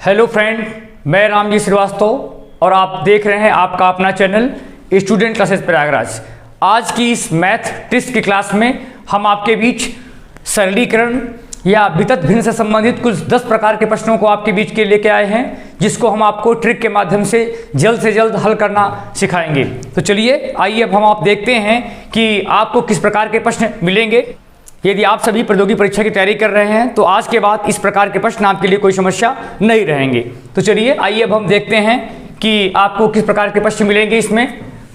Hello friend, मैं रामजी श्रीवास्तव और आप देख रहे हैं आपका अपना चैनल स्टूडेंट क्लासेस प्रयागराज। आज की इस मैथ टेस्ट की क्लास में हम आपके बीच सरलीकरण या वितत भिन्न से संबंधित कुछ 10 प्रकार के प्रश्नों को आपके बीच के लेके आए हैं, जिसको हम आपको ट्रिक के माध्यम से जल्द हल करना सिखाएंगे। तो चलिए आइए अब हम आप देखते हैं कि आपको किस प्रकार के प्रश्न मिलेंगे। यदि आप सभी प्रतियोगी परीक्षा की तैयारी कर रहे हैं तो आज के बाद इस प्रकार के प्रश्न आपके लिए कोई समस्या नहीं रहेंगे। तो चलिए आइए अब हम देखते हैं कि आपको किस प्रकार के प्रश्न मिलेंगे इसमें।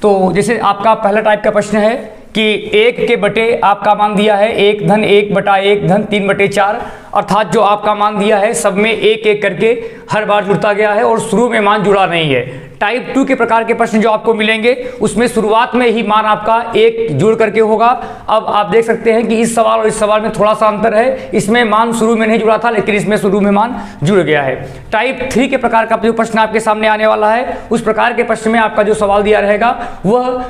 तो जैसे आपका पहला टाइप का प्रश्न है कि 1 के बटे आपका मान दिया है 1 धन 1 बटा 1 धन 3 बटे 4, अर्थात जो आपका मान दिया है सब में एक एक करके हर बार जुड़ता गया है और शुरू में मान जुड़ा नहीं है। टाइप 2 के प्रकार के प्रश्न जो आपको मिलेंगे उसमें शुरुआत में ही मान आपका एक जुड़ करके होगा। अब आप देख सकते हैं कि इस सवाल और इस सवाल में थोड़ा सा अंतर है, इसमें मान शुरू में नहीं जुड़ा था लेकिन इसमें शुरू में मान जुड़ गया है। टाइप 3 के प्रकार का जो प्रश्न आपके सामने आने वाला है उस प्रकार के प्रश्न में आपका जो सवाल दिया रहेगा वह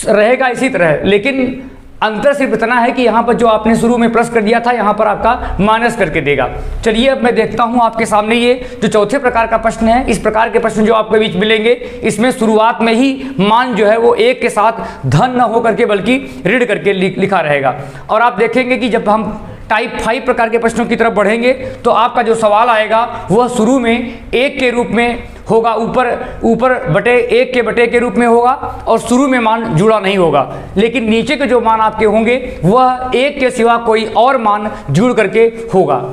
रहेगा इसी तरह, लेकिन अंतर सिर्फ इतना है कि यहाँ पर जो आपने शुरू में प्लस कर दिया था यहाँ पर आपका माइनस करके देगा। चलिए अब मैं देखता हूँ आपके सामने ये जो चौथे प्रकार का प्रश्न है। इस प्रकार के प्रश्न जो आपके बीच मिलेंगे इसमें शुरुआत में ही मान जो है वो एक के साथ धन न हो करके बल्कि ऋण करके लिखा रहेगा। और आप देखेंगे कि जब हम टाइप 5 प्रकार के प्रश्नों की तरफ बढ़ेंगे तो आपका जो सवाल आएगा वह शुरू में एक के रूप में होगा, ऊपर बटे एक के बटे के रूप में होगा और शुरू में मान जुड़ा नहीं होगा, लेकिन नीचे के जो मान आपके होंगे वह एक के सिवा कोई और मान जुड़ करके होगा।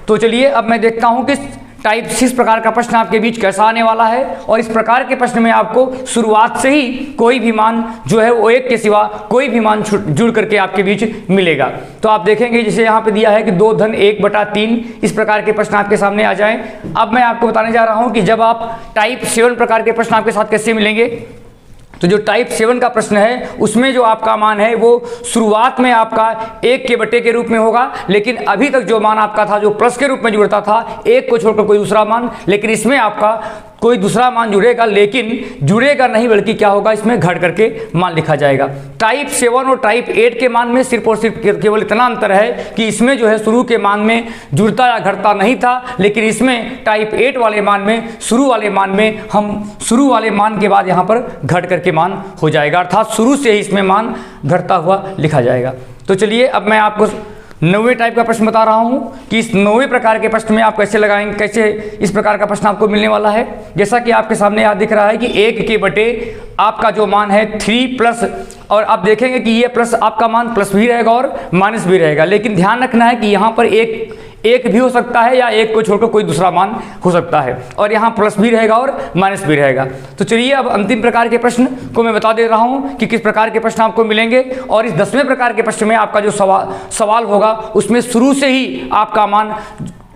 तो चलिए अब मैं देखता हूं कि टाइप 6 प्रकार का प्रश्न आपके बीच कैसा आने वाला है। और इस प्रकार के प्रश्न में आपको शुरुआत से ही कोई भी मान जो है वो एक के सिवा कोई भी मान जुड़ करके आपके बीच मिलेगा। तो आप देखेंगे जैसे यहाँ पे दिया है कि 2 धन 1 बटा 3, इस प्रकार के प्रश्न आपके सामने आ जाएं। अब मैं आपको बताने जा रहा हूँ कि जब आप टाइप 7 प्रकार के प्रश्न आपके साथ कैसे मिलेंगे। तो जो टाइप 7 का प्रश्न है उसमें जो आपका मान है वो शुरुआत में आपका एक के बटे के रूप में होगा, लेकिन अभी तक जो मान आपका था जो प्लस के रूप में जुड़ता था एक को छोड़कर कोई दूसरा मान, लेकिन इसमें आपका कोई दूसरा मान जुड़ेगा, लेकिन जुड़ेगा नहीं बल्कि क्या होगा इसमें घट करके मान लिखा जाएगा। टाइप 7 और टाइप 8 के मान में सिर्फ और सिर्फ केवल इतना अंतर है कि इसमें जो है शुरू के मान में जुड़ता या घटता नहीं था, लेकिन इसमें टाइप 8 वाले मान में शुरू वाले मान में हम शुरू वाले मान के बाद यहाँ पर घट करके मान हो जाएगा, अर्थात शुरू से ही इसमें मान घटता हुआ लिखा जाएगा। तो चलिए अब मैं आपको 9वें टाइप का प्रश्न बता रहा हूं कि इस 9वें प्रकार के प्रश्न में आप कैसे लगाएंगे, कैसे इस प्रकार का प्रश्न आपको मिलने वाला है। जैसा कि आपके सामने यहाँ दिख रहा है कि 1 के बटे आपका जो मान है 3 प्लस, और आप देखेंगे कि ये प्लस आपका मान प्लस भी रहेगा और माइनस भी रहेगा, लेकिन ध्यान रखना है कि यहाँ पर एक भी हो सकता है या एक को छोड़कर कोई दूसरा मान हो सकता है, और यहाँ प्लस भी रहेगा और माइनस भी रहेगा। तो चलिए अब अंतिम प्रकार के प्रश्न को मैं बता दे रहा हूँ कि किस प्रकार के प्रश्न आपको मिलेंगे। और इस 10वें प्रकार के प्रश्न में आपका जो सवाल होगा उसमें शुरू से ही आपका मान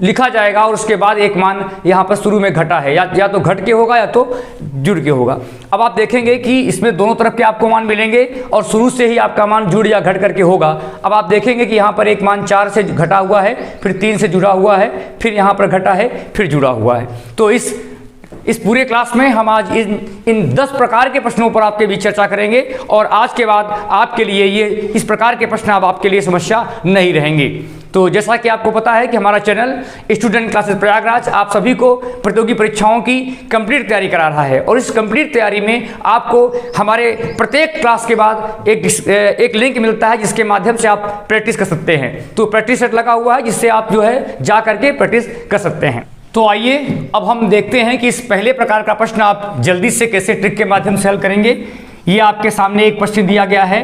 लिखा जाएगा और उसके बाद एक मान यहाँ पर शुरू में घटा है या तो घट के होगा या तो जुड़ के होगा। अब आप देखेंगे कि इसमें दोनों तरफ के आपको मान मिलेंगे और शुरू से ही आपका मान जुड़ या घट करके होगा। अब आप देखेंगे कि यहाँ पर एक मान 4 से घटा हुआ है, फिर 3 से जुड़ा हुआ है, फिर यहाँ पर घटा है, फिर जुड़ा हुआ है। तो इस पूरे क्लास में हम आज इन 10 प्रकार के प्रश्नों पर आपके बीच चर्चा करेंगे और आज के बाद आपके लिए ये इस प्रकार के प्रश्न अब आपके लिए समस्या नहीं रहेंगे। तो जैसा कि आपको पता है कि हमारा चैनल स्टूडेंट क्लासेस प्रयागराज आप सभी को प्रतियोगी परीक्षाओं की कंप्लीट तैयारी करा रहा है, और इस कंप्लीट तैयारी में आपको हमारे प्रत्येक क्लास के बाद एक लिंक मिलता है जिसके माध्यम से आप प्रैक्टिस कर सकते हैं। तो प्रैक्टिस सेट लगा हुआ है जिससे आप जो है जा करके प्रैक्टिस कर सकते हैं। तो आइए अब हम देखते हैं कि इस पहले प्रकार का प्रश्न आप जल्दी से कैसे ट्रिक के माध्यम से हल करेंगे। ये आपके सामने एक प्रश्न दिया गया है,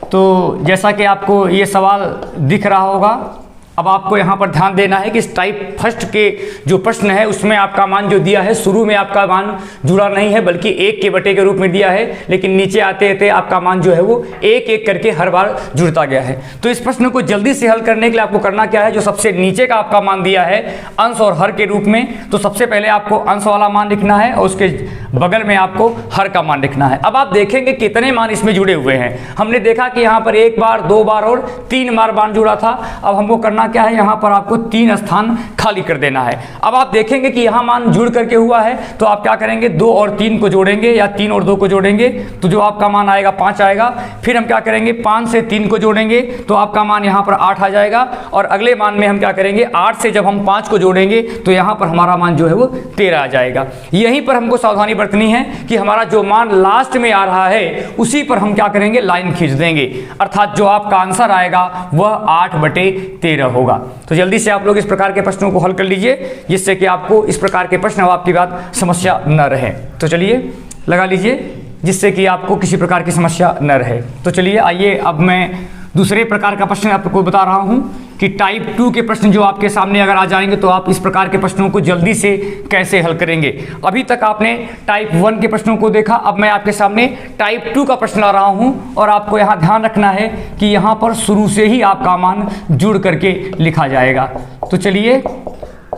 तो जैसा कि आपको ये सवाल दिख रहा होगा, अब आपको यहाँ पर ध्यान देना है कि इस टाइप 1 के जो प्रश्न है उसमें आपका मान जो दिया है शुरू में आपका मान जुड़ा नहीं है बल्कि एक के बटे के रूप में दिया है, लेकिन नीचे आते आते आपका मान जो है वो एक एक करके हर बार जुड़ता गया है। तो इस प्रश्न को जल्दी से हल करने के लिए आपको करना क्या है, जो सबसे नीचे का आपका मान दिया है अंश और हर के रूप में, तो सबसे पहले आपको अंश वाला मान लिखना है और उसके बगल में आपको हर का मान लिखना है। अब आप देखेंगे कितने मान इसमें जुड़े हुए हैं। हमने देखा कि यहाँ पर 1 बार 2 बार और 3 बार मान जुड़ा था। अब हमको करना करना क्या है, यहाँ पर आपको 3 स्थान खाली कर देना है। अब आप देखेंगे कि यहाँ मान जुड़ करके हुआ है, तो आप क्या करेंगे, 2 और 3 को जोड़ेंगे या 3 और 2 को जोड़ेंगे तो जो आपका मान आएगा 5 आएगा। फिर हम क्या करेंगे, 5 से 3 को जोड़ेंगे तो आपका मान यहाँ पर 8 आ जाएगा। और अगले मान में हम क्या करेंगे, 8 से जब हम 5 को जोड़ेंगे तो यहाँ पर हमारा मान जो है वो 13 आ जाएगा। यहीं पर हमको सावधानी बरतनी है कि हमारा जो मान लास्ट में आ रहा है उसी पर हम क्या करेंगे, लाइन खींच देंगे, अर्थात जो आपका आंसर आएगा वह 8/13 होगा। तो जल्दी से आप लोग इस प्रकार के प्रश्नों को हल कर लीजिए, जिससे कि आपको इस प्रकार के प्रश्न आपकी बात समस्या न रहे। तो चलिए लगा लीजिए, जिससे कि आपको किसी प्रकार की समस्या न रहे। तो चलिए आइए, अब मैं दूसरे प्रकार का प्रश्न आपको बता रहा हूं कि टाइप 2 के प्रश्न जो आपके सामने अगर आ जाएंगे तो आप इस प्रकार के प्रश्नों को जल्दी से कैसे हल करेंगे। अभी तक आपने टाइप 1 के प्रश्नों को देखा, अब मैं आपके सामने टाइप 2 का प्रश्न ला रहा हूं और आपको यहाँ ध्यान रखना है कि यहाँ पर शुरू से ही आपका मान जुड़ करके लिखा जाएगा। तो चलिए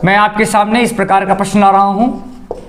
मैं आपके सामने इस प्रकार का प्रश्न ला रहा हूँ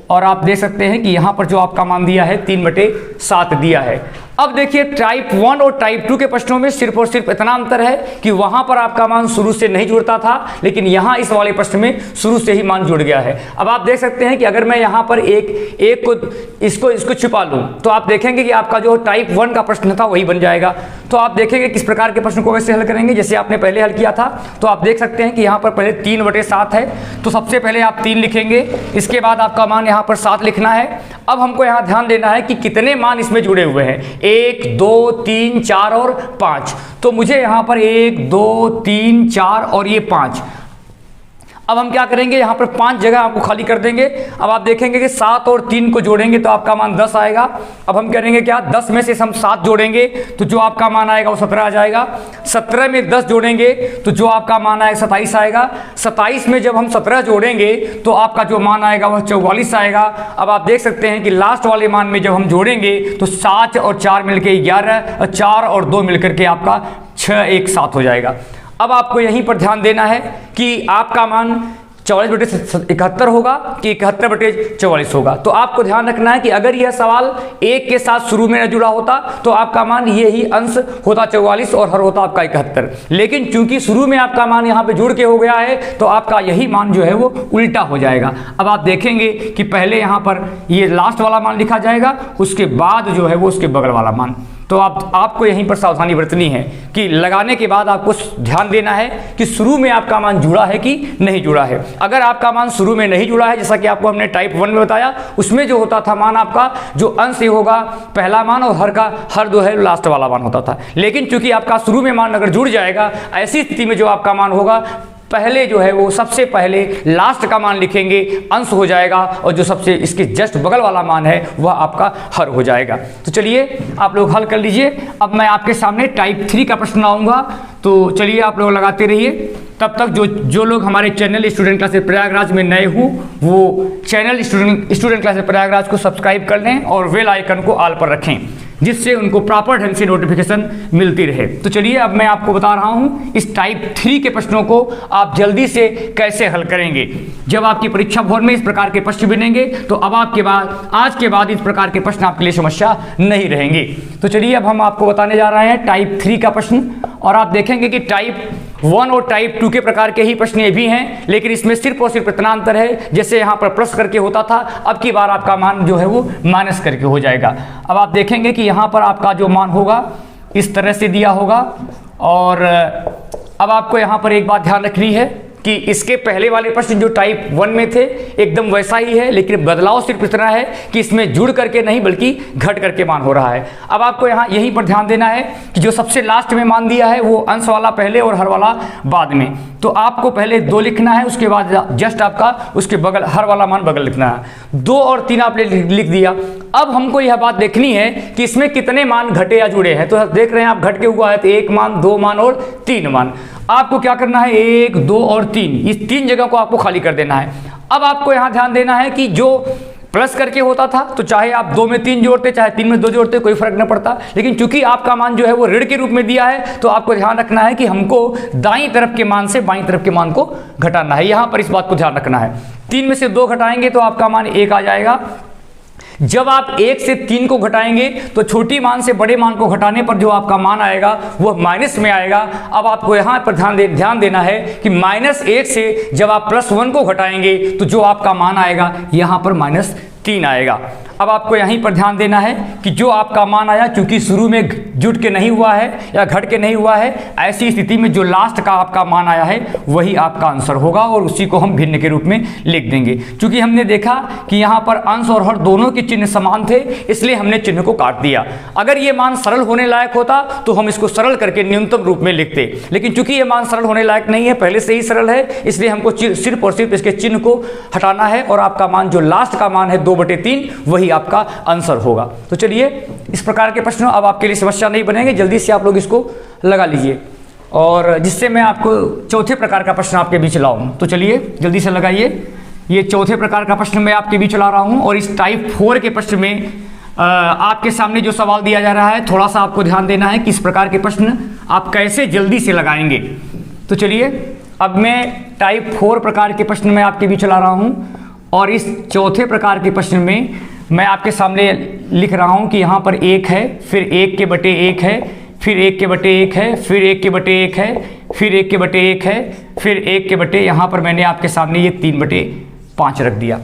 और आप देख सकते हैं कि यहाँ पर जो आपका मान दिया है 3/7 दिया है। अब देखिए टाइप 1 और टाइप 2 के प्रश्नों में सिर्फ और सिर्फ इतना अंतर है कि वहां पर आपका मान शुरू से नहीं जुड़ता था, लेकिन यहां इस वाले प्रश्न में शुरू से ही मान जुड़ गया है। अब आप देख सकते हैं कि अगर मैं यहां पर एक को इसको छिपा लूं तो आप देखेंगे कि आपका जो टाइप 1 का प्रश्न था वही बन जाएगा। तो आप देखेंगे किस प्रकार के प्रश्न को कैसे हल करेंगे, जैसे आपने पहले हल किया था। तो आप देख सकते हैं कि यहाँ पर पहले 3/7 है, तो सबसे पहले आप 3 लिखेंगे, इसके बाद आपका मान यहाँ पर 7 लिखना है। अब हमको यहाँ ध्यान देना है कि कितने मान इसमें जुड़े हुए हैं, 1 2 3 4 और 5। तो मुझे यहाँ पर 1 2 3 4 और ये 5। अब हम क्या करेंगे, यहाँ पर 5 जगह आपको खाली कर देंगे। अब आप देखेंगे कि 7 और 3 को जोड़ेंगे तो आपका मान 10 आएगा। अब हम करेंगे क्या, 10 में से हम 7 जोड़ेंगे तो जो आपका मान आएगा वो 17 आ जाएगा। 17 में 10 जोड़ेंगे तो जो आपका मान आएगा 27 आएगा। 27 में जब हम 17 जोड़ेंगे तो आपका जो मान आएगा वह 44 आएगा। अब आप देख सकते हैं कि लास्ट वाले मान में जब हम जोड़ेंगे तो 7 और 4 मिलकर 11 और 4 और 2 मिलकर के आपका 6 1 7 हो जाएगा। अब आपको यहीं पर ध्यान देना है कि आपका मान 44/71 होगा कि 71/44 होगा। तो आपको ध्यान रखना है कि अगर यह सवाल 1 के साथ शुरू में न जुड़ा होता तो आपका मान ये ही अंश होता 44 और हर होता आपका 71। लेकिन चूंकि शुरू में आपका मान यहाँ पे जुड़ के हो गया है तो आपका यही मान जो है वो उल्टा हो जाएगा। अब आप देखेंगे कि पहले यहाँ पर ये लास्ट वाला मान लिखा जाएगा, उसके बाद जो है वो उसके बगल वाला मान। तो आपको यहीं पर सावधानी बरतनी है कि लगाने के बाद आपको ध्यान देना है कि शुरू में आपका मान जुड़ा है कि नहीं जुड़ा है। अगर आपका मान शुरू में नहीं जुड़ा है, जैसा कि आपको हमने टाइप 1 में बताया, उसमें जो होता था मान आपका जो अंश ये होगा पहला मान और हर जो है लास्ट वाला मान होता था। लेकिन चूंकि आपका शुरू में मान अगर जुड़ जाएगा, ऐसी स्थिति में जो आपका मान होगा पहले जो है वो सबसे पहले लास्ट का मान लिखेंगे, अंश हो जाएगा, और जो सबसे इसके जस्ट बगल वाला मान है वह आपका हर हो जाएगा। तो चलिए आप लोग हल कर लीजिए। अब मैं आपके सामने टाइप 3 का प्रश्न लाऊंगा, तो चलिए आप लोग लगाते रहिए। तब तक जो लोग हमारे चैनल स्टूडेंट क्लासेस प्रयागराज में नए हों वो चैनल स्टूडेंट क्लासेस प्रयागराज को सब्सक्राइब कर लें और बेल आइकन को ऑल पर रखें, जिससे उनको प्रॉपर ढंग से नोटिफिकेशन मिलती रहे। तो चलिए अब मैं आपको बता रहा हूं इस टाइप 3 के प्रश्नों को आप जल्दी से कैसे हल करेंगे। जब आपकी परीक्षा भवन में इस प्रकार के प्रश्न बनेंगे तो अब आज के बाद इस प्रकार के प्रश्न आपके लिए समस्या नहीं रहेंगे। तो चलिए अब हम आपको बताने जा रहे हैं टाइप 3 का प्रश्न, और आप देखेंगे कि टाइप 1 और टाइप 2 के प्रकार के ही प्रश्न ये भी हैं, लेकिन इसमें सिर्फ और सिर्फ इतना अंतर है, जैसे यहाँ पर प्लस करके होता था, अब की बार आपका मान जो है वो माइनस करके हो जाएगा। अब आप देखेंगे कि यहाँ पर आपका जो मान होगा इस तरह से दिया होगा। और अब आपको यहाँ पर एक बात ध्यान रखनी है कि इसके पहले वाले प्रश्न जो टाइप 1 में थे एकदम वैसा ही है, लेकिन बदलाव सिर्फ इतना है कि इसमें जुड़ करके नहीं बल्कि घट करके मान हो रहा है। अब आपको यहाँ यहीं पर ध्यान देना है कि जो सबसे लास्ट में मान दिया है वो अंश वाला पहले और हर वाला बाद में। तो आपको पहले 2 लिखना है, उसके बाद जस्ट आपका उसके बगल हर वाला मान बगल लिखना है। 2 और 3 आपने लिख दिया। अब हमको यह बात देखनी है कि इसमें कितने मान घटे या जुड़े हैं। तो देख रहे हैं आप घट के हुआ है तो 1 मान, 2 मान और 3 मान। आपको क्या करना है, 1 2 और 3, इस 3 जगह को आपको खाली कर देना है। अब आपको यहाँ ध्यान देना है कि जो प्लस करके होता था तो चाहे आप 2 में 3 जोड़ते, चाहे 3 में 2 जोड़ते, कोई फर्क नहीं पड़ता। लेकिन चूंकि आपका मान जो है वो ऋण के रूप में दिया है तो आपको ध्यान रखना है कि हमको दाईं तरफ के मान से बाईं तरफ के मान को घटाना है। यहाँ पर इस बात को ध्यान रखना है। 3 में से 2 घटाएंगे तो आपका मान 1 आ जाएगा। जब आप 1 से 3 को घटाएंगे तो छोटी मान से बड़े मान को घटाने पर जो आपका मान आएगा वह माइनस में आएगा। अब आपको यहाँ पर ध्यान देना है कि -1 से जब आप +1 को घटाएंगे तो जो आपका मान आएगा यहाँ पर -3 आएगा। अब आपको यहीं पर ध्यान देना है कि जो आपका मान आया, क्योंकि शुरू में जुट के नहीं हुआ है या घट के नहीं हुआ है, ऐसी स्थिति में जो लास्ट का आपका मान आया है वही आपका आंसर होगा और उसी को हम भिन्न के रूप में लिख देंगे। क्योंकि हमने देखा कि यहाँ पर अंश और हर दोनों के चिन्ह समान थे, इसलिए हमने चिन्ह को काट दिया। अगर ये मान सरल होने लायक होता तो हम इसको सरल करके न्यूनतम रूप में लिखते, लेकिन चूंकि ये मान सरल होने लायक नहीं है, पहले से ही सरल है, इसलिए हमको सिर्फ और सिर्फ इसके चिन्ह को हटाना है और आपका मान जो लास्ट का मान है 2/3 वही आपका आंसर होगा। तो चलिए, इस प्रकार के प्रश्न अब आपके लिए समस्या नहीं बनेंगे, जल्दी से आप लोग इसको लगा लीजिए और जिससे मैं आपको चौथे प्रकार का प्रश्न आपके बीच लाऊं। तो चलिए जल्दी से लगाइए। ये चौथे प्रकार का प्रश्न मैं आपके बीच ला रहा हूं और इस टाइप 4 के प्रश्न में आपके सामने जो सवाल दिया जा रहा है, थोड़ा सा आपको ध्यान देना है कि इस प्रकार के प्रश्न आप कैसे जल्दी से लगाएंगे। तो चलिए, अब मैं टाइप 4 प्रकार के प्रश्न में आपके बीच ला रहा हूं और इस चौथे प्रकार के प्रश्न में मैं आपके सामने लिख रहा हूं कि यहाँ पर 1 है, फिर 1/1 है, फिर 1/1 है, फिर 1/1 है, फिर 1/1 है, फिर 1/, यहाँ पर मैंने आपके सामने ये 3/5 रख दिया।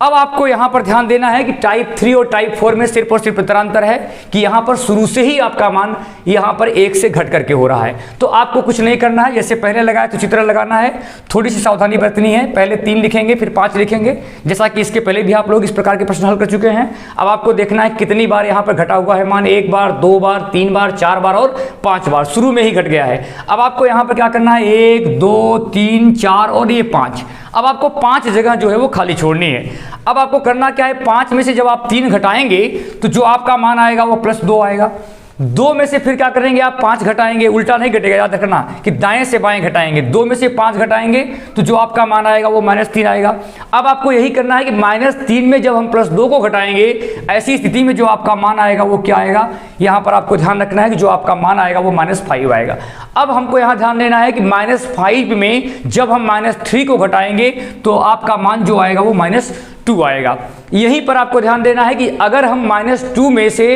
अब आपको यहाँ पर ध्यान देना है कि टाइप 3 और टाइप 4 में सिर्फ और सिर्फ अंतर है कि यहाँ पर शुरू से ही आपका मान यहाँ पर 1 से घट करके हो रहा है। तो आपको कुछ नहीं करना है, जैसे पहले लगाया तो चित्र लगाना है, थोड़ी सी सावधानी बरतनी है। पहले 3 लिखेंगे, फिर 5 लिखेंगे, जैसा कि इसके पहले भी आप लोग इस प्रकार के प्रश्न हल कर चुके हैं। अब आपको देखना है कितनी बार यहाँ पर घटा हुआ है मान, 1 बार, 2 बार, 3 बार, 4 बार और 5 बार, शुरू में ही घट गया है। अब आपको यहाँ पर क्या करना है, 1, 2, 3, 4 और ये 5। अब आपको 5 जगह जो है वो खाली छोड़नी है। अब आपको करना क्या है, 5 में से जब आप 3 घटाएंगे तो जो आपका मान आएगा वो +2 आएगा। 2 में से फिर क्या करेंगे, आप 5 घटाएंगे, उल्टा नहीं घटेगा, याद रखना कि दाएं से बाएं घटाएंगे। 2 में से 5 घटाएंगे तो जो आपका मान आएगा वो -3 आएगा। अब आपको यही करना है कि -3 में जब हम +2 को घटाएंगे, ऐसी स्थिति में जो आपका मान आएगा वो क्या आएगा, यहाँ पर आपको ध्यान रखना है कि जो आपका मान आएगा वो -5 आएगा। अब हमको यहाँ ध्यान देना है कि -5 में जब हम -3 को घटाएंगे तो आपका मान जो आएगा वो -2 आएगा। यहीं पर आपको ध्यान देना है कि अगर हम -2 में से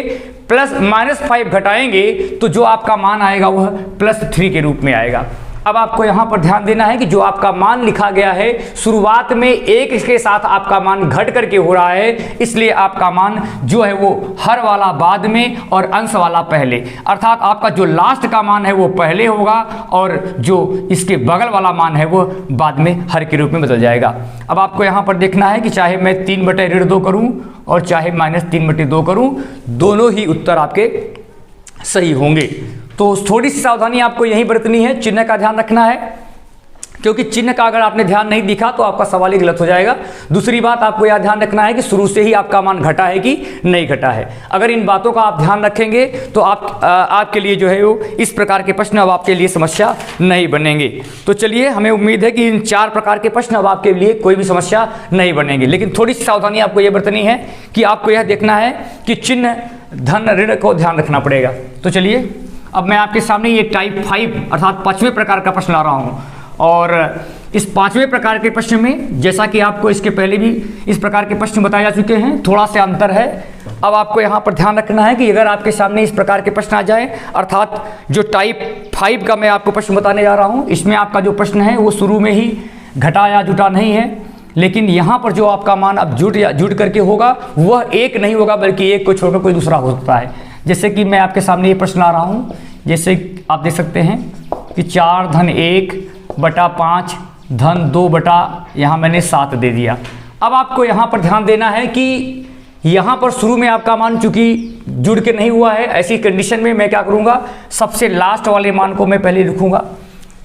-5 घटाएंगे तो जो आपका मान आएगा वह +3 के रूप में आएगा। अब आपको यहाँ पर ध्यान देना है कि जो आपका मान लिखा गया है शुरुआत में 1 के साथ आपका मान घट करके हो रहा है, इसलिए आपका मान जो है वो हर वाला बाद में और अंश वाला पहले, अर्थात आपका जो लास्ट का मान है वो पहले होगा और जो इसके बगल वाला मान है वो बाद में हर के रूप में बदल जाएगा। अब आपको यहाँ पर देखना है कि चाहे मैं 3/2 करूँ और चाहे -3/2 करूँ, दोनों ही उत्तर आपके सही होंगे। तो थोड़ी सी सावधानी आपको यहीं बरतनी है, चिन्ह का ध्यान रखना है, क्योंकि चिन्ह का अगर आपने ध्यान नहीं दिखा तो आपका सवाल ही गलत हो जाएगा। दूसरी बात आपको यह ध्यान रखना है कि शुरू से ही आपका मान घटा है कि नहीं घटा है। अगर इन बातों का आप ध्यान रखेंगे तो आपके लिए जो है वो इस प्रकार के प्रश्न अब आपके लिए समस्या नहीं बनेंगे। तो चलिए, हमें उम्मीद है कि इन 4 प्रकार के प्रश्न अब आपके लिए कोई भी समस्या नहीं बनेंगे। लेकिन थोड़ी सी सावधानी आपको यह बरतनी है कि आपको यह देखना है कि चिन्ह धन ऋण को ध्यान रखना पड़ेगा। तो चलिए, अब मैं आपके सामने ये टाइप 5 अर्थात 5वें प्रकार का प्रश्न ला रहा हूँ और इस 5वें प्रकार के प्रश्न में, जैसा कि आपको इसके पहले भी इस प्रकार के प्रश्न बताए जा चुके हैं, थोड़ा सा अंतर है। अब आपको यहाँ पर ध्यान रखना है कि अगर आपके सामने इस प्रकार के प्रश्न आ जाए, अर्थात जो टाइप 5 का मैं आपको प्रश्न बताने जा रहा हूँ, इसमें आपका जो प्रश्न है वो शुरू में ही घटा या जुटा नहीं है, लेकिन यहाँ पर जो आपका मान अब जुट करके होगा वह 1 नहीं होगा, बल्कि 1 को छोड़कर कोई दूसरा हो सकता है। जैसे कि मैं आपके सामने ये प्रश्न ला रहा हूँ, जैसे आप देख सकते हैं कि 4 धन 1/5 धन 2 यहाँ मैंने 7 दे दिया। अब आपको यहाँ पर ध्यान देना है कि यहाँ पर शुरू में आपका मान चूंकि जुड़ के नहीं हुआ है, ऐसी कंडीशन में मैं क्या करूँगा, सबसे लास्ट वाले मान को मैं पहले लिखूँगा।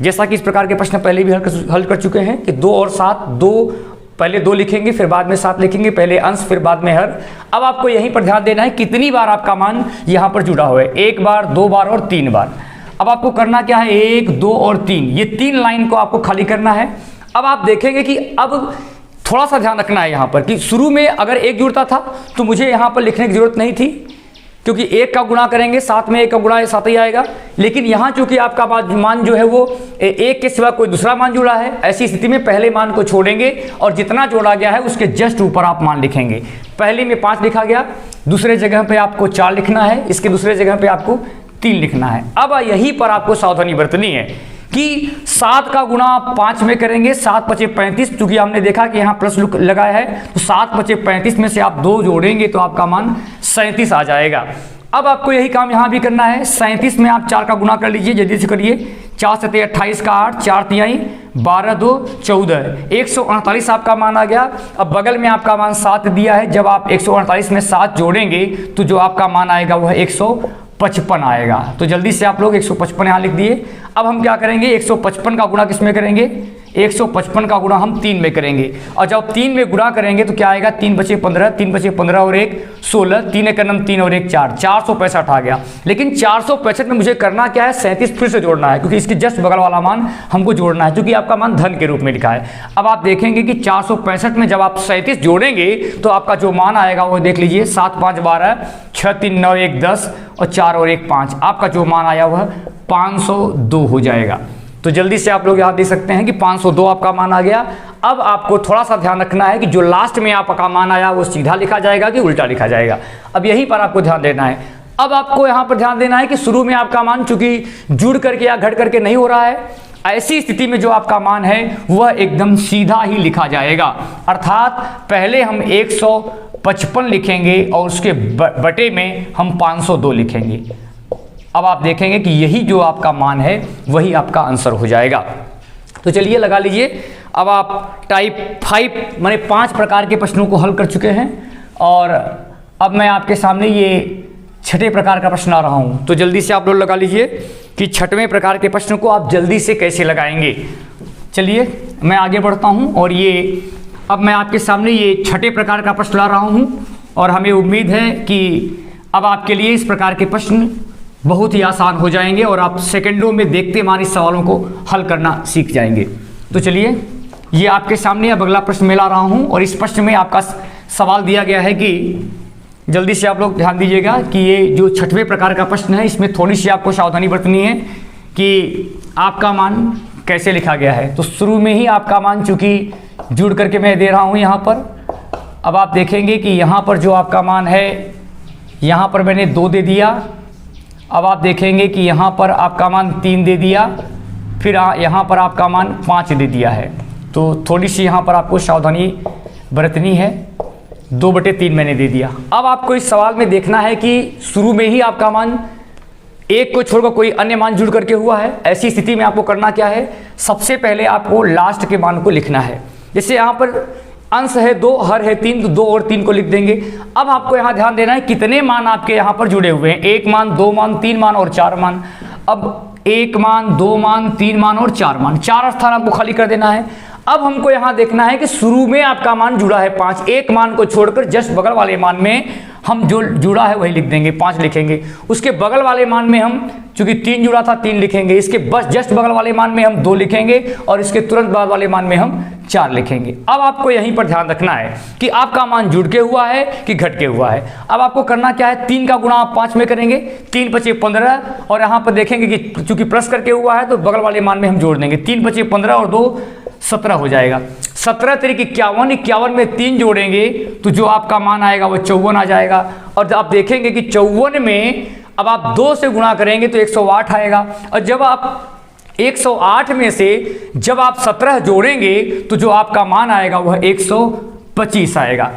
जैसा कि इस प्रकार के प्रश्न पहले भी हल कर चुके हैं कि 2 और 7, 2 पहले 2 लिखेंगे, फिर बाद में 7 लिखेंगे, पहले अंश फिर बाद में हर। अब आपको यहीं पर ध्यान देना है कितनी बार आपका मान यहाँ पर जुड़ा हुआ है, 1 बार, 2 बार और 3 बार। अब आपको करना क्या है, 1, 2 और 3, ये 3 लाइन को आपको खाली करना है। अब आप देखेंगे कि अब थोड़ा सा ध्यान रखना है यहाँ पर कि शुरू में अगर 1 जुड़ता था तो मुझे यहाँ पर लिखने की जरूरत नहीं थी, क्योंकि 1 का गुणा करेंगे 7 में 1 का गुणा 7 ही आएगा। लेकिन यहाँ चूंकि आपका मान जो है वो 1 के सिवा कोई दूसरा मान जुड़ा है, ऐसी स्थिति में पहले मान को छोड़ेंगे और जितना जोड़ा गया है उसके जस्ट ऊपर आप मान लिखेंगे। पहले में 5 लिखा गया, दूसरे जगह पे आपको 4 लिखना है, इसके दूसरे जगह पे आपको 3 लिखना है। अब यहीं पर आपको सावधानी बरतनी है कि 7 का गुणा 5 में करेंगे, 7 × 5 = 35, क्योंकि हमने देखा कि यहाँ प्लस लगाया है, तो 7 × 5 = 35 में से आप 2 जोड़ेंगे तो आपका मान 37 आ जाएगा। अब आपको यही काम यहाँ भी करना है। 37 में आप 4 का गुणा कर लीजिए, जल्दी से करिए। 4 × 7 = 28 का 8, 4 × 3 = 12, 2 = 14, 148 आपका मान आ गया। अब बगल में आपका मान 7 दिया है, जब आप 148 में 7 जोड़ेंगे तो जो आपका मान आएगा वह 155 आएगा। तो जल्दी से आप लोग 155 यहाँ लिख दिए। अब हम क्या करेंगे, 155 का गुणा किस में करेंगे, 155 का गुणा हम 3 में करेंगे। और जब 3 में गुणा करेंगे तो क्या आएगा, 3 × 15, 3 × 15 और 1 16, 3 × 9 3 और 1 4, 465 आ गया। लेकिन 465 में मुझे करना क्या है, 37 फिर से जोड़ना है, क्योंकि इसके जस्ट बगल वाला मान हमको जोड़ना है, क्योंकि आपका मान धन के रूप में लिखा है। अब आप देखेंगे कि 465 में जब आप 37 जोड़ेंगे तो आपका जो मान आएगा वो देख लीजिए, 7 × 5 = 12, 6 × 3 = 9, 1 10 और 4 और 1 5, आपका जो मान आया वह 502 हो जाएगा। तो जल्दी से आप लोग यहाँ देख सकते हैं कि 502 आपका मान आ गया। अब आपको थोड़ा सा ध्यान रखना है कि जो लास्ट में आपका मान आया वो सीधा लिखा जाएगा कि उल्टा लिखा जाएगा। अब यहीं पर आपको ध्यान देना है। अब आपको यहाँ पर ध्यान देना है कि शुरू में आपका मान चूंकि जुड़ करके या घट करके नहीं हो रहा है, ऐसी स्थिति में जो आपका मान है वह एकदम सीधा ही लिखा जाएगा। अर्थात पहले हम 155 लिखेंगे और उसके बटे में हम 502 लिखेंगे। अब आप देखेंगे कि यही जो आपका मान है वही आपका आंसर हो जाएगा। तो चलिए लगा लीजिए। अब आप टाइप 5 माने 5 प्रकार के प्रश्नों को हल कर चुके हैं और अब मैं आपके सामने ये 6ठे प्रकार का प्रश्न ला रहा हूँ। तो जल्दी से आप लोग लगा लीजिए कि 6वें प्रकार के प्रश्न को आप जल्दी से कैसे लगाएंगे। चलिए मैं आगे बढ़ता हूँ और ये अब मैं आपके सामने ये 6ठे प्रकार का प्रश्न ला रहा हूँ और हमें उम्मीद है कि अब आपके लिए इस प्रकार के प्रश्न बहुत ही आसान हो जाएंगे और आप सेकंडों में देखते मार इस सवालों को हल करना सीख जाएंगे। तो चलिए ये आपके सामने अब अगला प्रश्न मैं ला रहा हूँ और इस प्रश्न में आपका सवाल दिया गया है कि जल्दी से आप लोग ध्यान दीजिएगा कि ये जो 6वें प्रकार का प्रश्न है इसमें थोड़ी सी आपको सावधानी बरतनी है कि आपका मान कैसे लिखा गया है। तो शुरू में ही आपका मान चूँकि जुड़ करके मैं दे रहा हूँ यहाँ पर। अब आप देखेंगे कि यहाँ पर जो आपका मान है यहाँ पर मैंने 2 दे दिया। अब आप देखेंगे कि यहाँ पर आपका मान 3 दे दिया, फिर यहाँ पर आपका मान 5 दे दिया है। तो थोड़ी सी यहाँ पर आपको सावधानी बरतनी है। 2/3 मैंने दे दिया। अब आपको इस सवाल में देखना है कि शुरू में ही आपका मान 1 को छोड़कर कोई अन्य मान जुड़ करके हुआ है। ऐसी स्थिति में आपको करना क्या है, सबसे पहले आपको लास्ट के मान को लिखना है। जैसे यहाँ पर अंश है 2, हर है 3, तो 2 और 3 को लिख देंगे। अब आपको यहाँ ध्यान देना है कितने मान आपके यहाँ पर जुड़े हुए हैं, 1 मान, 2 मान, 3 मान और 4 मान। अब 1 मान, 2 मान, 3 मान और 4 मान, 4 स्थान आपको खाली कर देना है। अब हमको यहाँ देखना है कि शुरू में आपका मान जुड़ा है 5, 1 मान को छोड़कर जस्ट बगल वाले मान में हम जो जुड़ा है वही लिख देंगे, 5 लिखेंगे। उसके बगल वाले मान में हम चूंकि 3 जुड़ा था 3 लिखेंगे, इसके बस जस्ट बगल वाले मान में हम 2 लिखेंगे और इसके तुरंत बाद वाले मान में हम 4 लिखेंगे। अब आपको यहीं पर ध्यान रखना है कि आपका मान जुड़ के हुआ है कि घट के हुआ है। अब आपको करना क्या है, 3 का गुणा आप 5 में करेंगे, 3 × 5 = 15 और यहाँ पर देखेंगे कि चूंकि प्लस करके हुआ है तो बगल वाले मान में हम जोड़ देंगे। 3 × 5 = 15 और 2 17 हो जाएगा। 17 × 3 = 51, 51 में 3 जोड़ेंगे तो जो आपका मान आएगा वो 54 आ जाएगा। और आप देखेंगे कि 54 में अब आप 2 से गुणा करेंगे तो 108 आएगा। और जब आप 108 में से जब आप 17 जोड़ेंगे तो जो आपका मान आएगा वह 125 आएगा।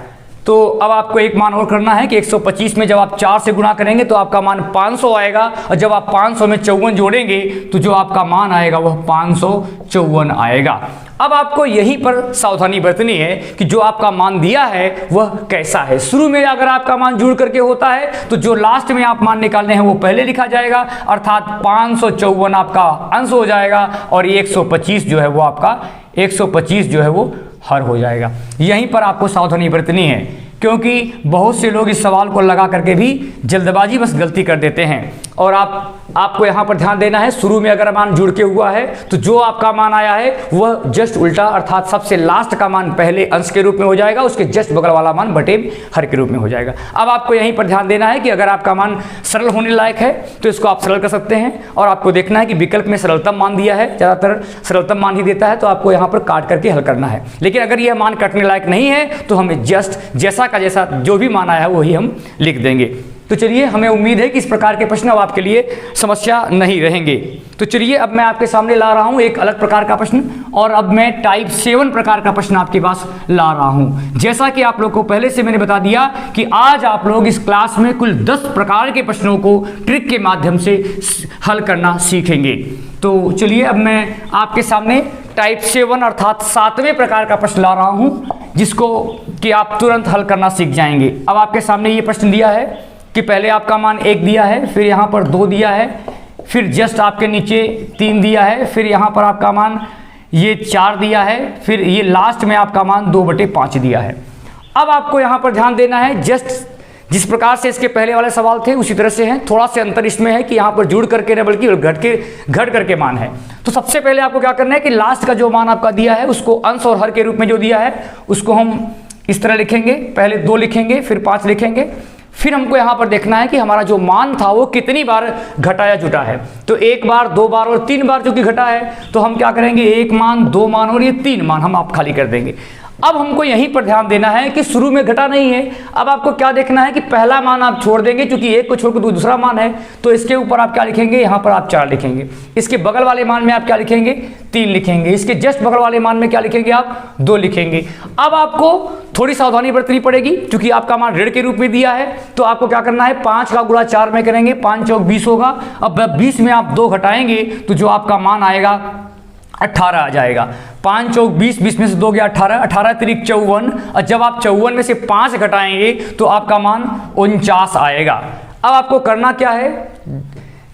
तो अब आपको एक मान और करना है कि 125 में जब आप 4 से गुणा करेंगे तो आपका मान 500 आएगा और जब आप 500 में 54 जोड़ेंगे तो जो आपका मान आएगा वह 554 आएगा। अब आपको यहीं पर सावधानी बरतनी है कि जो आपका मान दिया है वह कैसा है। शुरू में अगर आपका मान जुड़ करके होता है तो जो लास्ट में आप मान निकालने हैं वो पहले लिखा जाएगा, अर्थात 554 आपका अंश हो जाएगा और 125 जो है वो आपका 125 जो है वो हर हो जाएगा। यहीं पर आपको सावधानी बरतनी है क्योंकि बहुत से लोग इस सवाल को लगा करके भी जल्दबाजी बस गलती कर देते हैं। और आपको यहाँ पर ध्यान देना है, शुरू में अगर मान जुड़ के हुआ है तो जो आपका मान आया है वह जस्ट उल्टा अर्थात सबसे लास्ट का मान पहले अंश के रूप में हो जाएगा, उसके जस्ट बगल वाला मान बटे हर के रूप में हो जाएगा। अब आपको यहीं पर ध्यान देना है कि अगर आपका मान सरल होने लायक है तो इसको आप सरल कर सकते हैं, और आपको देखना है कि विकल्प में सरलतम मान दिया है, ज़्यादातर सरलतम मान ही देता है, तो आपको यहाँ पर काट करके हल करना है। लेकिन अगर यह मान कटने लायक नहीं है तो हमें जस्ट जैसा का जैसा जो भी मान आया है वही हम लिख देंगे। तो चलिए, हमें उम्मीद है कि इस प्रकार के प्रश्न अब आपके लिए समस्या नहीं रहेंगे। तो चलिए, अब मैं आपके सामने ला रहा हूं एक अलग प्रकार का प्रश्न, और अब मैं टाइप 7 प्रकार का प्रश्न आपके पास ला रहा हूं। जैसा कि आप लोग को पहले से मैंने बता दिया कि आज आप लोग इस क्लास में कुल 10 प्रकार के प्रश्नों को ट्रिक के माध्यम से हल करना सीखेंगे। तो चलिए, अब मैं आपके सामने टाइप 7 अर्थात 7वें प्रकार का प्रश्न ला रहा हूं, जिसको कि आप तुरंत हल करना सीख जाएंगे। अब आपके सामने ये प्रश्न दिया है कि पहले आपका मान 1 दिया है, फिर यहाँ पर 2 दिया है, फिर जस्ट आपके नीचे 3 दिया है, फिर यहाँ पर आपका मान ये 4 दिया है, फिर ये लास्ट में आपका मान 2/5 दिया है। अब आपको यहाँ पर ध्यान देना है, जस्ट जिस प्रकार से इसके पहले वाले सवाल थे उसी तरह से हैं, थोड़ा सा अंतर इसमें है कि यहाँ पर जुड़ करके न बल्कि घट करके मान है। तो सबसे पहले आपको क्या करना है कि लास्ट का जो मान आपका दिया है उसको अंश और हर के रूप में जो दिया है उसको हम इस तरह लिखेंगे, पहले 2 लिखेंगे, फिर 5 लिखेंगे। फिर हमको यहाँ पर देखना है कि हमारा जो मान था वो कितनी बार घटाया जुटा है। तो 1 बार, 2 बार और 3 बार जो कि घटा है, तो हम क्या करेंगे, 1 मान, 2 मान और ये 3 मान हम आप खाली कर देंगे। अब हमको यहीं पर ध्यान देना है कि शुरू में घटा नहीं है। अब आपको क्या देखना है कि पहला मान आप छोड़ देंगे, क्योंकि 1 को छोड़कर दूसरा मान है, तो इसके ऊपर आप क्या लिखेंगे, यहाँ पर आप 4 लिखेंगे। इसके बगल वाले मान में आप क्या लिखेंगे, 3 लिखेंगे। इसके जस्ट बगल वाले मान में क्या लिखेंगे, आप 2 लिखेंगे। अब आपको थोड़ी सावधानी बरतनी पड़ेगी, क्योंकि आपका मान ऋण के रूप में दिया है, तो आपको क्या करना है, 5 का गुणा 4 में करेंगे, 5 चौक 20 होगा। अब 20 में आप 2 घटाएंगे तो जो आपका मान आएगा 18 आ जाएगा। 5 चौक 20, 20 में से 2 गया 18, 18 तिरिक 54, और जब आप 54 में से 5 घटाएंगे तो आपका मान 49 आएगा। अब आपको करना क्या है,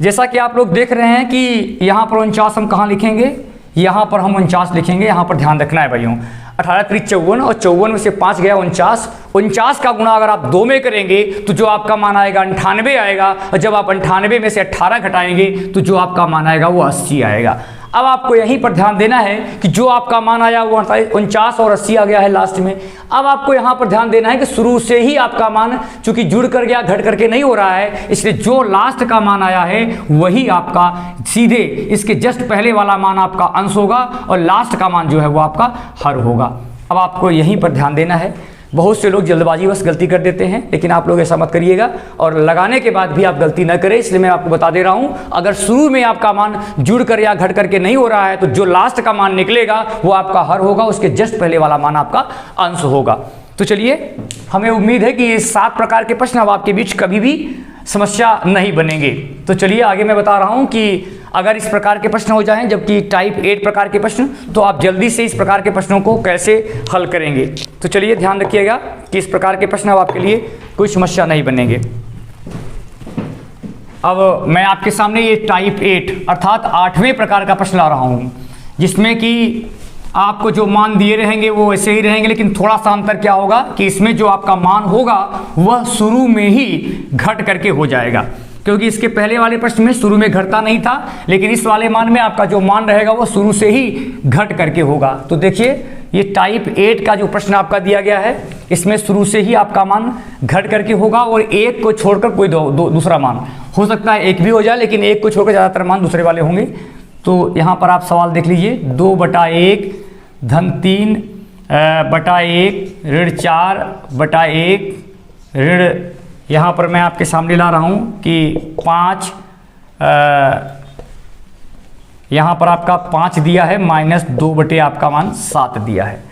जैसा कि आप लोग देख रहे हैं कि यहाँ पर 49 हम कहाँ लिखेंगे, यहाँ पर हम 49 लिखेंगे। यहाँ पर ध्यान रखना है भाइयों, 18 तिरिक 54 और 54 में से 5 गया 49। 49 का गुणा अगर आप 2 में करेंगे तो जो आपका मान आएगा 98 आएगा, और जब आप 98 में से 18 घटाएंगे तो जो आपका मान आएगा वो 80 आएगा। अब आपको यहीं पर ध्यान देना है कि जो आपका मान आया वो 49 और 80 आ गया है लास्ट में। अब आपको यहाँ पर ध्यान देना है कि शुरू से ही आपका मान चूंकि जुड़ कर गया, घट करके नहीं हो रहा है, इसलिए जो लास्ट का मान आया है वही आपका सीधे इसके जस्ट पहले वाला मान आपका अंश होगा, और लास्ट का मान जो है वो आपका हर होगा। अब आपको यहीं पर ध्यान देना है। बहुत से लोग जल्दबाजी बस गलती कर देते हैं, लेकिन आप लोग ऐसा मत करिएगा, और लगाने के बाद भी आप गलती न करें, इसलिए मैं आपको बता दे रहा हूं। अगर शुरू में आपका मान जुड़ कर या घट करके नहीं हो रहा है तो जो लास्ट का मान निकलेगा वो आपका हर होगा, उसके जस्ट पहले वाला मान आपका अंश होगा। तो चलिए, हमें उम्मीद है कि 7 प्रकार के प्रश्न अब आपके बीच कभी भी समस्या नहीं बनेंगे। तो चलिए, आगे मैं बता रहा हूं कि अगर इस प्रकार के प्रश्न हो जाएं, जबकि टाइप 8 प्रकार के प्रश्न, तो आप जल्दी से इस प्रकार के प्रश्नों को कैसे हल करेंगे। तो चलिए, ध्यान रखिएगा कि इस प्रकार के प्रश्न अब आपके लिए कोई समस्या नहीं बनेंगे। अब मैं आपके सामने ये टाइप 8 अर्थात 8वें प्रकार का प्रश्न ला रहा हूं, जिसमें कि आपको जो मान दिए रहेंगे वो ऐसे ही रहेंगे, लेकिन थोड़ा सा अंतर क्या होगा कि इसमें जो आपका मान होगा वह शुरू में ही घट करके हो जाएगा, क्योंकि इसके पहले वाले प्रश्न में शुरू में घटता नहीं था, लेकिन इस वाले मान में आपका जो मान रहेगा वो शुरू से ही घट करके होगा। तो देखिए, ये टाइप 8 का जो प्रश्न आपका दिया गया है, इसमें शुरू से ही आपका मान घट करके होगा, और 1 को छोड़कर कोई दूसरा मान हो सकता है, 1 भी हो जाए, लेकिन 1 को छोड़कर ज़्यादातर मान दूसरे वाले होंगे। तो यहाँ पर आप सवाल देख लीजिए, 2/1 धन 3 बटा 1 ऋण 4/1 ऋण, यहाँ पर मैं आपके सामने ला रहा हूँ कि 5, यहाँ पर आपका 5 दिया है, -2 बटे आपका मान 7 दिया है।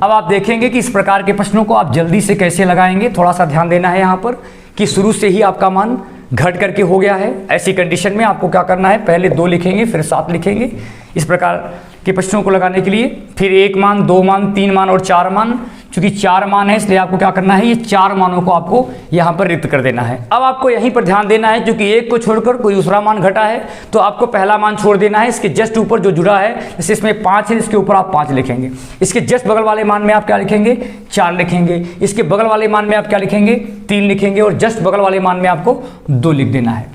अब आप देखेंगे कि इस प्रकार के प्रश्नों को आप जल्दी से कैसे लगाएंगे। थोड़ा सा ध्यान देना है यहाँ पर कि शुरू से ही आपका मान घट करके हो गया है। ऐसी कंडीशन में आपको क्या करना है, पहले 2 लिखेंगे, फिर 7 लिखेंगे इस प्रकार के प्रश्नों को लगाने के लिए। फिर 1 मान, 2 मान, 3 मान और 4 मान। चूंकि 4 मान है इसलिए आपको क्या करना है, ये 4 मानों को आपको यहाँ पर रिक्त कर देना है। अब आपको यहीं पर ध्यान देना है, क्योंकि 1 को छोड़कर कोई दूसरा मान घटा है तो आपको पहला मान छोड़ देना है। इसके जस्ट ऊपर जो जुड़ा है, जैसे इसमें 5 है, इसके ऊपर आप 5 लिखेंगे। इसके जस्ट बगल वाले मान में आप क्या लिखेंगे, 4 लिखेंगे। इसके बगल वाले मान में आप क्या लिखेंगे, 3 लिखेंगे, और जस्ट बगल वाले मान में आपको 2 लिख देना है।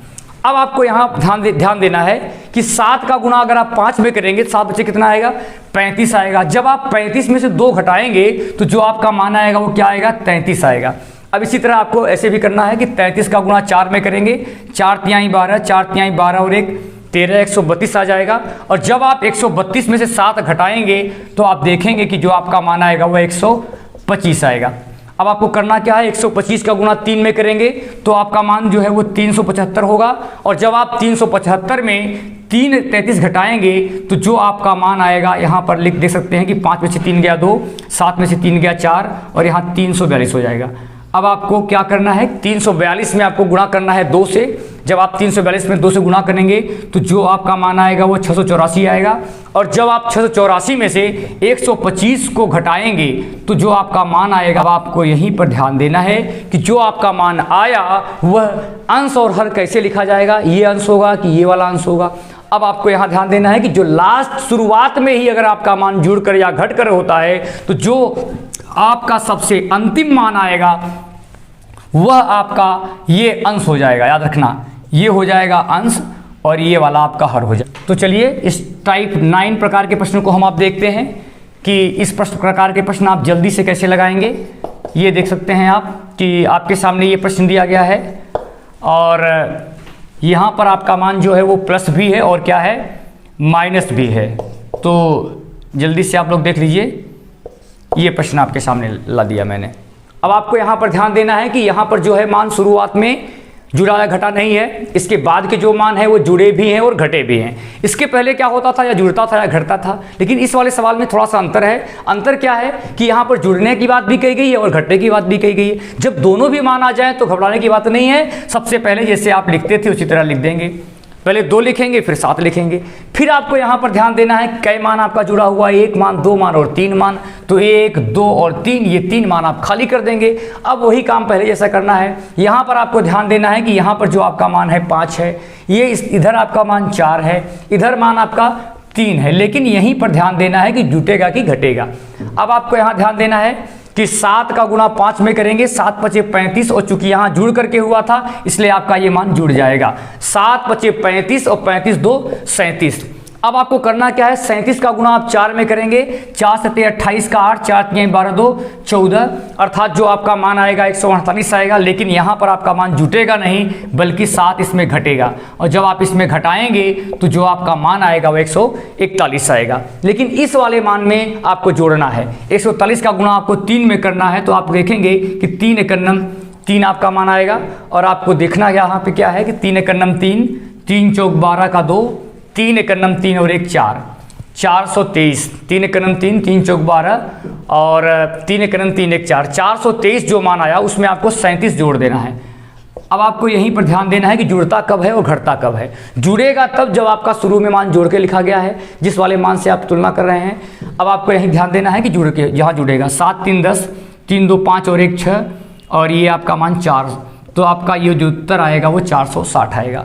अब आपको यहाँ ध्यान देना है कि 7 का गुणा अगर आप 5 में करेंगे तो 7 बचे कितना आएगा, 35 आएगा। जब आप 35 में से 2 घटाएंगे तो जो आपका मान आएगा वो क्या आएगा, 33 आएगा। अब इसी तरह आपको ऐसे भी करना है कि 33 का गुणा 4 में करेंगे, 4 तिहाई 12, 4 तिहाई 12 और 1 13, 132 आ जाएगा। और जब आप 132 में से 7 घटाएंगे तो आप देखेंगे कि जो आपका मान आएगा वो 125 आएगा। अब आपको करना क्या है, 125 का गुणा 3 में करेंगे तो आपका मान जो है वो 375 होगा। और जब आप 375 में 33 घटाएंगे तो जो आपका मान आएगा, यहाँ पर लिख दे सकते हैं कि 5 में से 3 गया 2, 7 में से 3 गया 4 और यहाँ 342 हो जाएगा। अब आपको क्या करना है, 342 में आपको गुणा करना है 2 से। जब आप 342 में 2 से गुणा करेंगे तो जो आपका मान आएगा वो 684 आएगा। और जब आप 684 में से 125 को घटाएंगे तो जो आपका मान आएगा, अब आपको यहीं पर ध्यान देना है कि जो आपका मान आया वह अंश और हर कैसे लिखा जाएगा, ये अंश होगा कि ये वाला अंश होगा। अब आपको यहाँ ध्यान देना है कि जो लास्ट शुरुआत में ही अगर आपका मान जुड़कर या घटकर होता है तो जो आपका सबसे अंतिम मान आएगा वह आपका ये अंश हो जाएगा। याद रखना, ये हो जाएगा अंश और ये वाला आपका हर हो जाएगा। तो चलिए इस टाइप 9 प्रकार के प्रश्नों को हम आप देखते हैं कि इस प्रकार के प्रश्न आप जल्दी से कैसे लगाएंगे। ये देख सकते हैं आप कि आपके सामने ये प्रश्न दिया गया है और यहाँ पर आपका मान जो है वो प्लस भी है और क्या है, माइनस भी है। तो जल्दी से आप लोग देख लीजिए, ये प्रश्न आपके सामने ला दिया मैंने। अब आपको यहाँ पर ध्यान देना है कि यहाँ पर जो है मान शुरुआत में जुड़ा या घटा नहीं है, इसके बाद के जो मान है वो जुड़े भी हैं और घटे भी हैं। इसके पहले क्या होता था, या जुड़ता था या घटता था। लेकिन इस वाले सवाल में थोड़ा सा अंतर है। अंतर क्या है कि यहाँ पर जुड़ने की बात भी कही गई है और घटने की बात भी कही गई है। जब दोनों भी मान आ जाए तो घबराने की बात नहीं है। सबसे पहले जैसे आप लिखते थे उसी तरह लिख देंगे, पहले 2 लिखेंगे फिर 7 लिखेंगे। फिर आपको यहाँ पर ध्यान देना है कई मान आपका जुड़ा हुआ है, 1 मान, 2 मान और 3 मान। तो 1, 2 और 3, ये 3 मान आप खाली कर देंगे। अब वही काम पहले जैसा करना है। यहाँ पर आपको ध्यान देना है कि यहाँ पर जो आपका मान है 5 है, ये इधर आपका मान 4 है, इधर मान आपका 3 है। लेकिन यहीं पर ध्यान देना है कि जुटेगा कि घटेगा। अब आपको यहाँ ध्यान देना है कि 7 का गुणा 5 में करेंगे, 7 पचे 35 और चूंकि यहाँ जुड़ करके हुआ था इसलिए आपका ये मान जुड़ जाएगा। 7 पचे 35 और 35 दो 37। अब आपको करना क्या है, 37 का गुणा आप 4 में करेंगे, 4 सते 28 का 8, 4 तिहाई 12 2 14, अर्थात जो आपका मान आएगा 148 आएगा। लेकिन यहाँ पर आपका मान जुटेगा नहीं बल्कि 7 इसमें घटेगा। और जब आप इसमें घटाएंगे तो जो आपका मान आएगा वो 141 आएगा। लेकिन इस वाले मान में आपको जोड़ना है। 141 का गुणा आपको 3 में करना है तो आप देखेंगे कि 3 एकन्नम 3 आपका मान आएगा। और आपको देखना यहाँ पे क्या है कि 3 एकन्नम 3, 3 चौक 12 का 2, 3 एकन्नम 3 और 1 4, 423। 3 एकन्नम 3, 3 चौक 12 और 3 एकन्नम 3 1 4, 423 जो मान आया उसमें आपको 37 जोड़ देना है। अब आपको यहीं पर ध्यान देना है कि जुड़ता कब है और घटता कब है। जुड़ेगा तब जब आपका शुरू में मान जोड़ के लिखा गया है, जिस वाले मान से आप तुलना कर रहे हैं। अब आपको यहीं ध्यान देना है कि जुड़ के यहाँ जुड़ेगा। 7 3 10, 3 2 5 और 1 6 और ये आपका मान 4। तो आपका ये जो उत्तर आएगा वो 460 आएगा।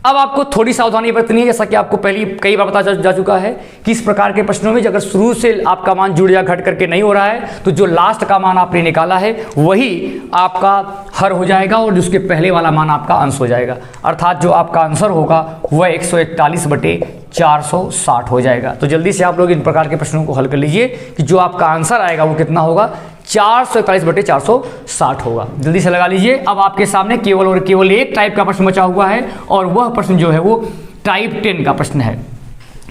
अब आपको थोड़ी सावधानी बरतनी है, जैसा कि आपको पहले कई बार बताया जा चुका है कि इस प्रकार के प्रश्नों में अगर शुरू से आपका मान जुड़ या घट करके नहीं हो रहा है तो जो लास्ट का मान आपने निकाला है वही आपका हर हो जाएगा और उसके पहले वाला मान आपका अंश हो जाएगा। अर्थात जो आपका आंसर होगा वह 141/460 हो जाएगा। तो जल्दी से आप लोग इन प्रकार के प्रश्नों को हल कर लीजिए कि जो आपका आंसर आएगा वो कितना होगा, 441/460 होगा। जल्दी से लगा लीजिए। अब आपके सामने केवल और केवल एक टाइप का प्रश्न बचा हुआ है और वह प्रश्न जो है वो टाइप 10 का प्रश्न है।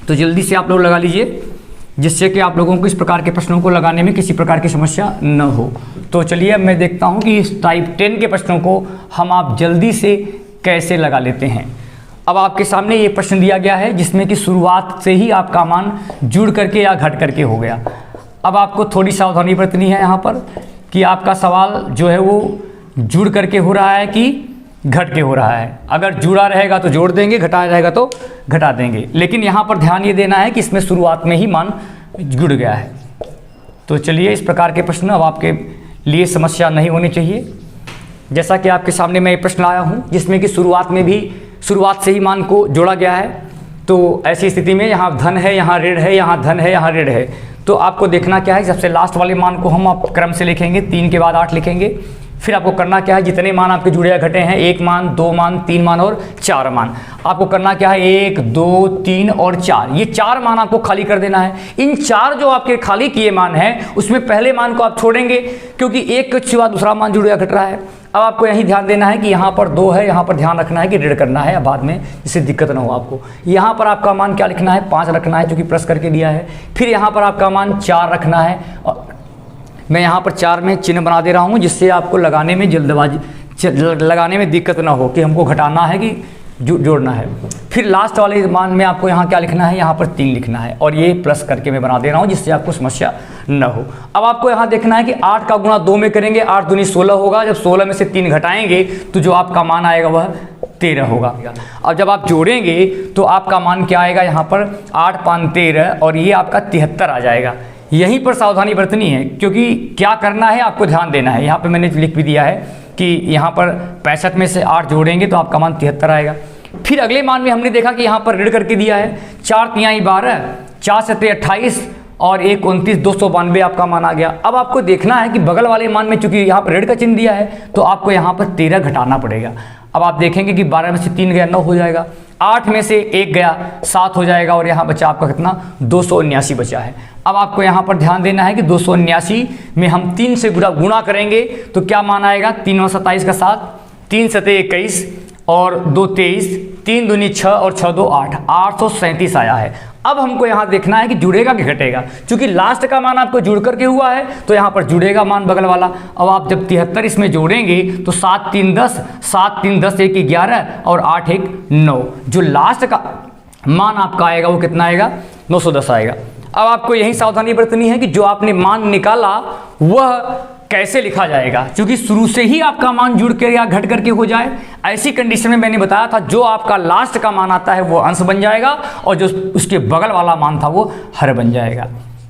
तो जल्दी से आप लोग लगा लीजिए जिससे कि आप लोगों को इस प्रकार के प्रश्नों को लगाने में किसी प्रकार की समस्या न हो। तो चलिए अब मैं देखता हूं कि इस टाइप 10 के प्रश्नों को हम आप जल्दी से कैसे लगा लेते हैं। अब आपके सामने ये प्रश्न दिया गया है जिसमें कि शुरुआत से ही आपका मान जुड़ करके या घट करके हो गया। अब आपको थोड़ी सावधानी बरतनी है यहाँ पर कि आपका सवाल जो है वो जुड़ करके हो रहा है कि घट के हो रहा है। अगर जुड़ा रहेगा तो जोड़ देंगे, घटा रहेगा तो घटा देंगे। लेकिन यहाँ पर ध्यान ये देना है कि इसमें शुरुआत में ही मान जुड़ गया है। तो चलिए इस प्रकार के प्रश्न अब आपके लिए समस्या नहीं होनी चाहिए। जैसा कि आपके सामने मैं ये प्रश्न लाया हूँ जिसमें कि शुरुआत से ही मान को जोड़ा गया है। तो ऐसी स्थिति में यहाँ धन है, यहाँ ऋण है, यहाँ धन है, यहाँ ऋण है। तो आपको देखना क्या है, सबसे लास्ट वाले मान को हम आप क्रम से लिखेंगे, 3 के बाद 8 लिखेंगे, फिर आपको करना क्या है, जितने मान आपके जुड़े या घटे हैं, 1 मान, 2 मान, 3 मान और 4 मान, आपको करना क्या है, 1, 2, 3 और 4, ये 4 मान आपको खाली कर देना है। इन 4 जो आपके खाली किए मान हैं उसमें पहले मान को आप छोड़ेंगे, क्योंकि 1 के सिवा दूसरा मान जुड़ या घट रहा है। अब आपको यही ध्यान देना है कि यहाँ पर 2 है, यहाँ पर ध्यान रखना है कि ऋण करना है बाद में, जिससे दिक्कत ना हो आपको। यहाँ पर आपका मान क्या लिखना है, 5 रखना है, क्योंकि प्लस करके दिया है। फिर यहाँ पर आपका मान 4 रखना है, और मैं यहाँ पर 4 में चिन्ह बना दे रहा हूँ, जिससे आपको लगाने में जल्दबाजी, लगाने में दिक्कत ना हो कि हमको घटाना है कि जोड़ना है। फिर लास्ट वाले मान में आपको यहाँ क्या लिखना है, यहाँ पर 3 लिखना है, और ये प्लस करके मैं बना दे रहा हूँ, जिससे आपको समस्या न हो। अब आपको यहाँ देखना है कि 8 का गुणा 2 में करेंगे, 8 दूनी 16 होगा। जब 16 में से 3 घटाएंगे तो जो आपका मान आएगा वह 13 होगा। अब जब आप जोड़ेंगे तो आपका मान क्या आएगा, यहाँ पर 8 5 13, और ये आपका 73 आ जाएगा। यहीं पर सावधानी बरतनी है, क्योंकि क्या करना है आपको ध्यान देना है। यहाँ पर मैंने लिख भी दिया है कि यहाँ पर 65 में से 8 जोड़ेंगे तो आपका मान 73 आएगा। फिर अगले मान में हमने देखा कि यहाँ पर ऋण करके दिया है, 4 तिहाई 12, 4 सत्ते 28 और 1 29, 292 आपका मान आ गया। अब आपको देखना है कि बगल वाले मान में चूंकि यहाँ पर ऋण का चिन्ह दिया है तो आपको यहाँ पर 13 घटाना पड़ेगा। अब आप देखेंगे कि 12 में से 3 गया 9 हो जाएगा, 8 में से 1 गया 7 हो जाएगा, और यहाँ बचा आपका कितना, 279 बचा है। अब आपको यहाँ पर ध्यान देना है कि 279 में हम 3 से गुणा करेंगे तो क्या मान आएगा, 3 और 27 का 7, 3 सत्ते 21 और 2 23, 3 दूनी 6 और 6 2 8, 837 आया है। अब हमको यहाँ देखना है कि जुड़ेगा कि घटेगा। चूंकि लास्ट का मान आपको जुड़ करके हुआ है तो यहाँ पर जुड़ेगा मान बगल वाला। अब आप जब 73 इसमें जोड़ेंगे तो 7 3 10, 7 3 10, 1 11 और 8 1 9, जो लास्ट का मान आपका आएगा वो कितना आएगा, 910 आएगा। अब आपको यही सावधानी बरतनी है कि जो आपने मान निकाला वह कैसे लिखा जाएगा, क्योंकि शुरू से ही आपका मान जुड़ के या घट करके हो जाए। ऐसी कंडीशन में मैंने बताया था जो आपका लास्ट का मान आता है वो अंश बन जाएगा, और जो उसके बगल वाला मान था वो हर बन जाएगा।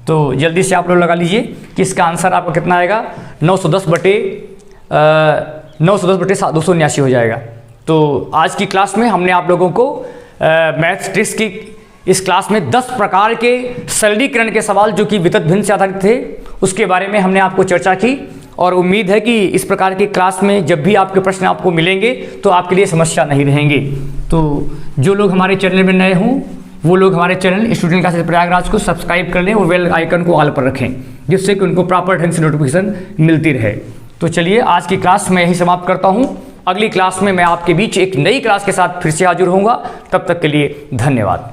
तो जल्दी से आप लोग लगा लीजिए कि इसका आंसर आपका कितना आएगा, 910 बटे 279 हो जाएगा। तो आज की क्लास में हमने आप लोगों को मैथ्स ट्रिक्स की इस क्लास में 10 प्रकार के सरलीकरण के सवाल जो कि वितत भिन्न से आधारित थे उसके बारे में हमने आपको चर्चा की, और उम्मीद है कि इस प्रकार की क्लास में जब भी आपके प्रश्न आपको मिलेंगे तो आपके लिए समस्या नहीं रहेंगे। तो जो लोग हमारे चैनल में नए हों वो लोग हमारे चैनल स्टूडेंट क्लासेस प्रयागराज को सब्सक्राइब कर लें और बेल आइकन को ऑल पर रखें, जिससे कि उनको प्रॉपर ढंग से नोटिफिकेशन मिलती रहे। तो चलिए आज की क्लास मैं यही समाप्त करता हूँ। अगली क्लास में मैं आपके बीच एक नई क्लास के साथ फिर से हाजिर होऊंगा। तब तक के लिए धन्यवाद।